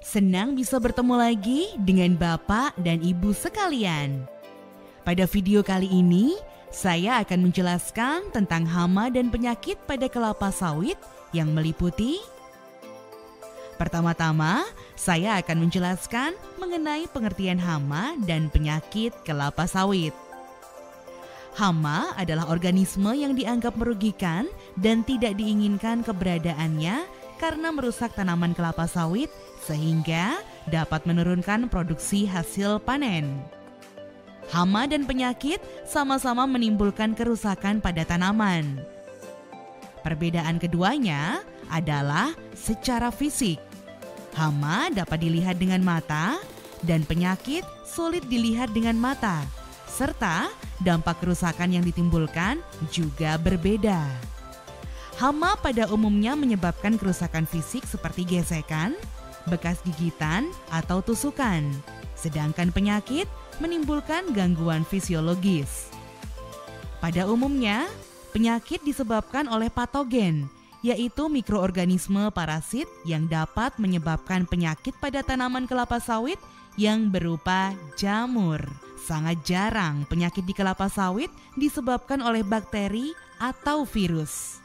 Senang bisa bertemu lagi dengan Bapak dan Ibu sekalian. Pada video kali ini, saya akan menjelaskan tentang hama dan penyakit pada kelapa sawit yang meliputi. Pertama-tama, saya akan menjelaskan mengenai pengertian hama dan penyakit kelapa sawit. Hama adalah organisme yang dianggap merugikan dan tidak diinginkan keberadaannya karena merusak tanaman kelapa sawit sehingga dapat menurunkan produksi hasil panen. Hama dan penyakit sama-sama menimbulkan kerusakan pada tanaman. Perbedaan keduanya adalah secara fisik. Hama dapat dilihat dengan mata dan penyakit sulit dilihat dengan mata, serta dampak kerusakan yang ditimbulkan juga berbeda. Hama pada umumnya menyebabkan kerusakan fisik seperti gesekan, bekas gigitan, atau tusukan. Sedangkan penyakit menimbulkan gangguan fisiologis. Pada umumnya, penyakit disebabkan oleh patogen, yaitu mikroorganisme parasit yang dapat menyebabkan penyakit pada tanaman kelapa sawit yang berupa jamur. Sangat jarang penyakit di kelapa sawit disebabkan oleh bakteri atau virus.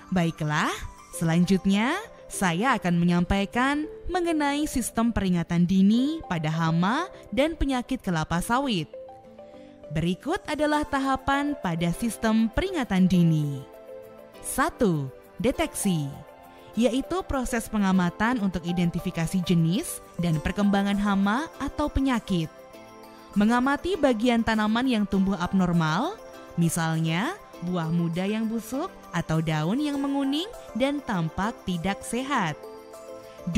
Baiklah, selanjutnya saya akan menyampaikan mengenai sistem peringatan dini pada hama dan penyakit kelapa sawit. Berikut adalah tahapan pada sistem peringatan dini. 1. Deteksi, yaitu proses pengamatan untuk identifikasi jenis dan perkembangan hama atau penyakit. Mengamati bagian tanaman yang tumbuh abnormal, misalnya buah muda yang busuk atau daun yang menguning dan tampak tidak sehat. 2.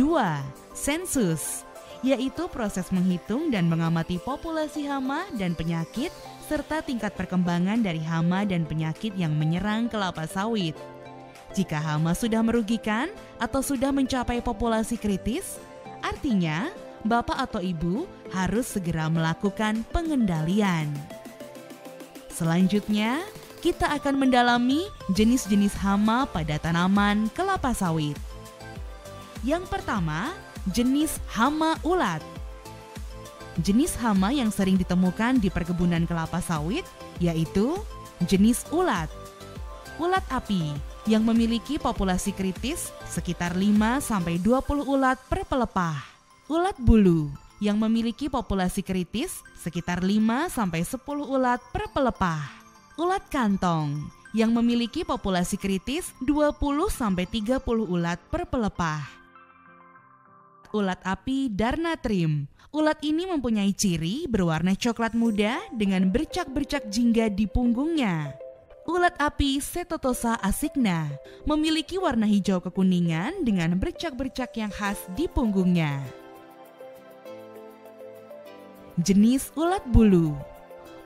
Sensus, yaitu proses menghitung dan mengamati populasi hama dan penyakit serta tingkat perkembangan dari hama dan penyakit yang menyerang kelapa sawit. Jika hama sudah merugikan atau sudah mencapai populasi kritis, artinya Bapak atau Ibu harus segera melakukan pengendalian. Selanjutnya, kita akan mendalami jenis-jenis hama pada tanaman kelapa sawit. Yang pertama, jenis hama ulat. Jenis hama yang sering ditemukan di perkebunan kelapa sawit yaitu jenis ulat. Ulat api yang memiliki populasi kritis sekitar 5-20 ulat per pelepah. Ulat bulu yang memiliki populasi kritis sekitar 5-10 ulat per pelepah. Ulat kantong yang memiliki populasi kritis 20-30 ulat per pelepah. Ulat api Darnatrim. Ulat ini mempunyai ciri berwarna coklat muda dengan bercak-bercak jingga di punggungnya. Ulat api Setotosa asigna memiliki warna hijau kekuningan dengan bercak-bercak yang khas di punggungnya. Jenis ulat bulu.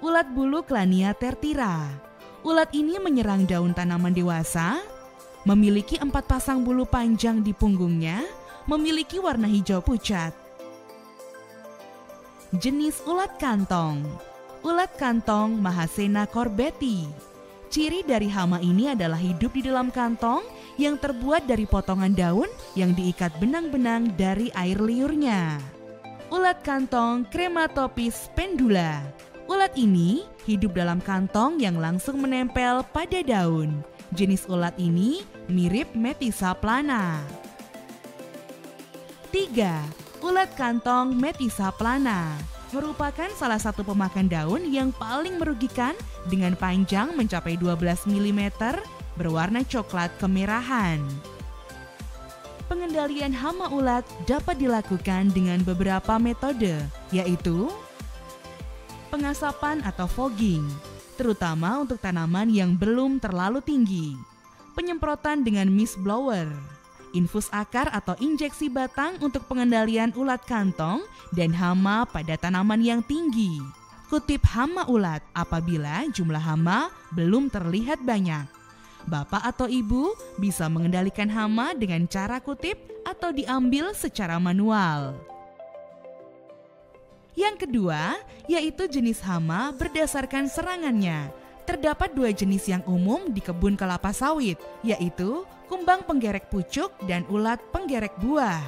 Ulat bulu Clania tertira. Ulat ini menyerang daun tanaman dewasa, memiliki 4 pasang bulu panjang di punggungnya, memiliki warna hijau pucat. Jenis ulat kantong. Ulat kantong Mahasena corbeti. Ciri dari hama ini adalah hidup di dalam kantong yang terbuat dari potongan daun yang diikat benang-benang dari air liurnya. Ulat kantong Crematopis pendula. Ulat ini hidup dalam kantong yang langsung menempel pada daun. Jenis ulat ini mirip Metisa plana. 3. Ulat kantong Metisa plana merupakan salah satu pemakan daun yang paling merugikan dengan panjang mencapai 12 mm berwarna coklat kemerahan. Pengendalian hama ulat dapat dilakukan dengan beberapa metode, yaitu pengasapan atau fogging, terutama untuk tanaman yang belum terlalu tinggi. Penyemprotan dengan mist blower, infus akar atau injeksi batang untuk pengendalian ulat kantong dan hama pada tanaman yang tinggi. Kutip hama ulat apabila jumlah hama belum terlihat banyak. Bapak atau Ibu bisa mengendalikan hama dengan cara kutip atau diambil secara manual. Yang kedua, yaitu jenis hama berdasarkan serangannya. Terdapat 2 jenis yang umum di kebun kelapa sawit, yaitu kumbang penggerek pucuk dan ulat penggerek buah.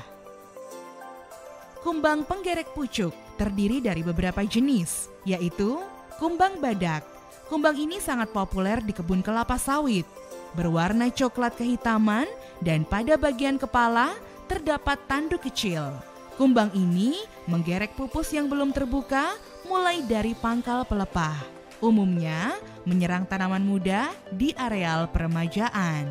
Kumbang penggerek pucuk terdiri dari beberapa jenis, yaitu kumbang badak. Kumbang ini sangat populer di kebun kelapa sawit. Berwarna coklat kehitaman dan pada bagian kepala terdapat tanduk kecil. Kumbang ini menggerek pupus yang belum terbuka mulai dari pangkal pelepah. Umumnya menyerang tanaman muda di areal peremajaan.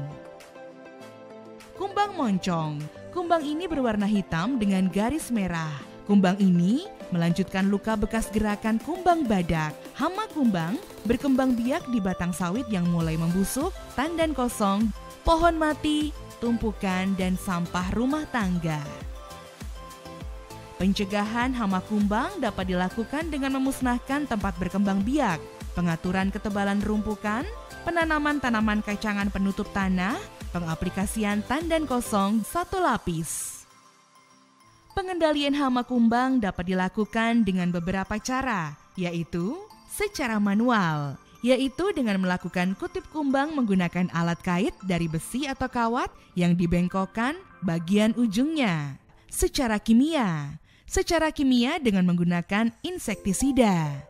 Kumbang moncong. Kumbang ini berwarna hitam dengan garis merah. Kumbang ini melanjutkan luka bekas gerakan kumbang badak. Hama kumbang berkembang biak di batang sawit yang mulai membusuk, tandan kosong, pohon mati, tumpukan, dan sampah rumah tangga. Pencegahan hama kumbang dapat dilakukan dengan memusnahkan tempat berkembang biak, pengaturan ketebalan rumpukan, penanaman tanaman kacangan penutup tanah, pengaplikasian tandan kosong 1 lapis. Pengendalian hama kumbang dapat dilakukan dengan beberapa cara, yaitu secara manual, yaitu dengan melakukan kutip kumbang menggunakan alat kait dari besi atau kawat yang dibengkokkan bagian ujungnya. Secara kimia dengan menggunakan insektisida.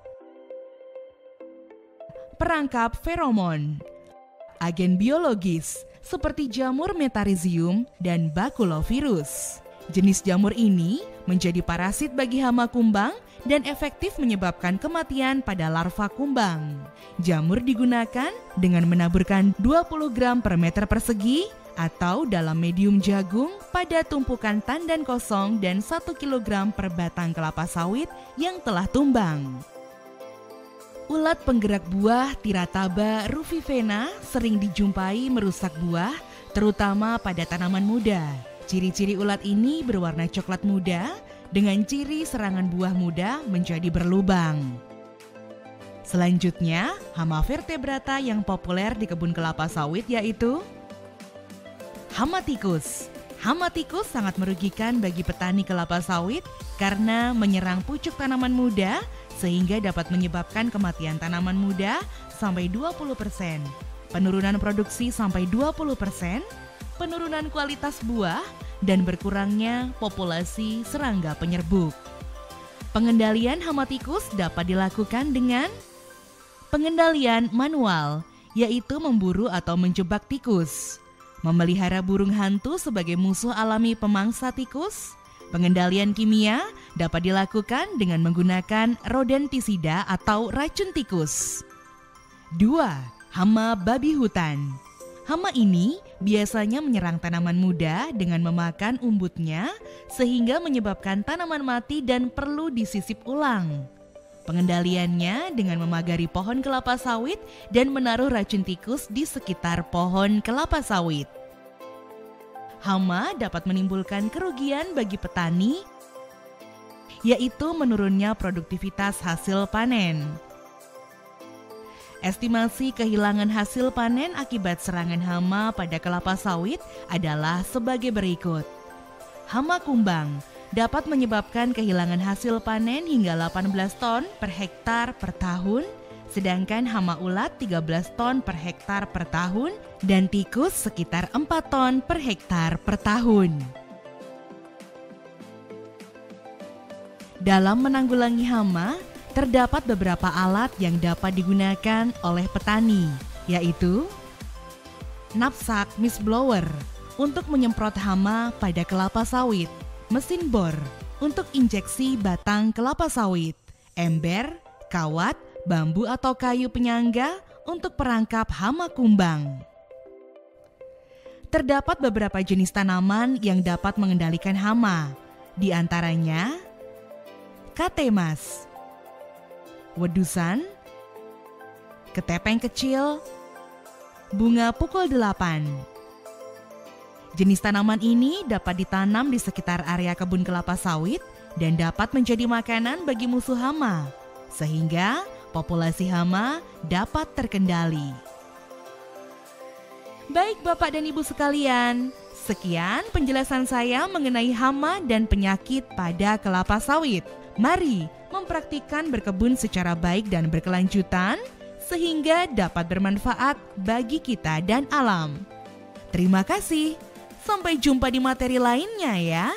Perangkap feromon. Agen biologis seperti jamur metarizium dan bakulovirus. Jenis jamur ini menjadi parasit bagi hama kumbang dan efektif menyebabkan kematian pada larva kumbang. Jamur digunakan dengan menaburkan 20 gram per meter persegi atau dalam medium jagung pada tumpukan tandan kosong dan 1 kg per batang kelapa sawit yang telah tumbang. Ulat penggerak buah Tirataba rufifena sering dijumpai merusak buah, terutama pada tanaman muda. Ciri-ciri ulat ini berwarna coklat muda dengan ciri serangan buah muda menjadi berlubang. Selanjutnya, hama vertebrata yang populer di kebun kelapa sawit yaitu hama tikus. Hama tikus sangat merugikan bagi petani kelapa sawit karena menyerang pucuk tanaman muda sehingga dapat menyebabkan kematian tanaman muda sampai 20%, penurunan produksi sampai 20%, penurunan kualitas buah, dan berkurangnya populasi serangga penyerbuk. Pengendalian hama tikus dapat dilakukan dengan pengendalian manual, yaitu memburu atau menjebak tikus, memelihara burung hantu sebagai musuh alami pemangsa tikus. Pengendalian kimia dapat dilakukan dengan menggunakan rodentisida atau racun tikus. 2. Hama babi hutan. Hama ini biasanya menyerang tanaman muda dengan memakan umbutnya sehingga menyebabkan tanaman mati dan perlu disisip ulang. Pengendaliannya dengan memagari pohon kelapa sawit dan menaruh racun tikus di sekitar pohon kelapa sawit. Hama dapat menimbulkan kerugian bagi petani, yaitu menurunnya produktivitas hasil panen. Estimasi kehilangan hasil panen akibat serangan hama pada kelapa sawit adalah sebagai berikut. Hama kumbang dapat menyebabkan kehilangan hasil panen hingga 18 ton per hektar per tahun, sedangkan hama ulat 13 ton per hektar per tahun dan tikus sekitar 4 ton per hektar per tahun. Dalam menanggulangi hama, terdapat beberapa alat yang dapat digunakan oleh petani, yaitu knapsack mist blower untuk menyemprot hama pada kelapa sawit, mesin bor untuk injeksi batang kelapa sawit, ember, kawat, bambu atau kayu penyangga untuk perangkap hama kumbang. Terdapat beberapa jenis tanaman yang dapat mengendalikan hama, di antaranya katemas, wedusan, ketepeng kecil, bunga pukul 8. Jenis tanaman ini dapat ditanam di sekitar area kebun kelapa sawit dan dapat menjadi makanan bagi musuh hama, sehingga populasi hama dapat terkendali. Baik Bapak dan Ibu sekalian, sekian penjelasan saya mengenai hama dan penyakit pada kelapa sawit. Mari mempraktikkan berkebun secara baik dan berkelanjutan sehingga dapat bermanfaat bagi kita dan alam. Terima kasih. Sampai jumpa di materi lainnya ya.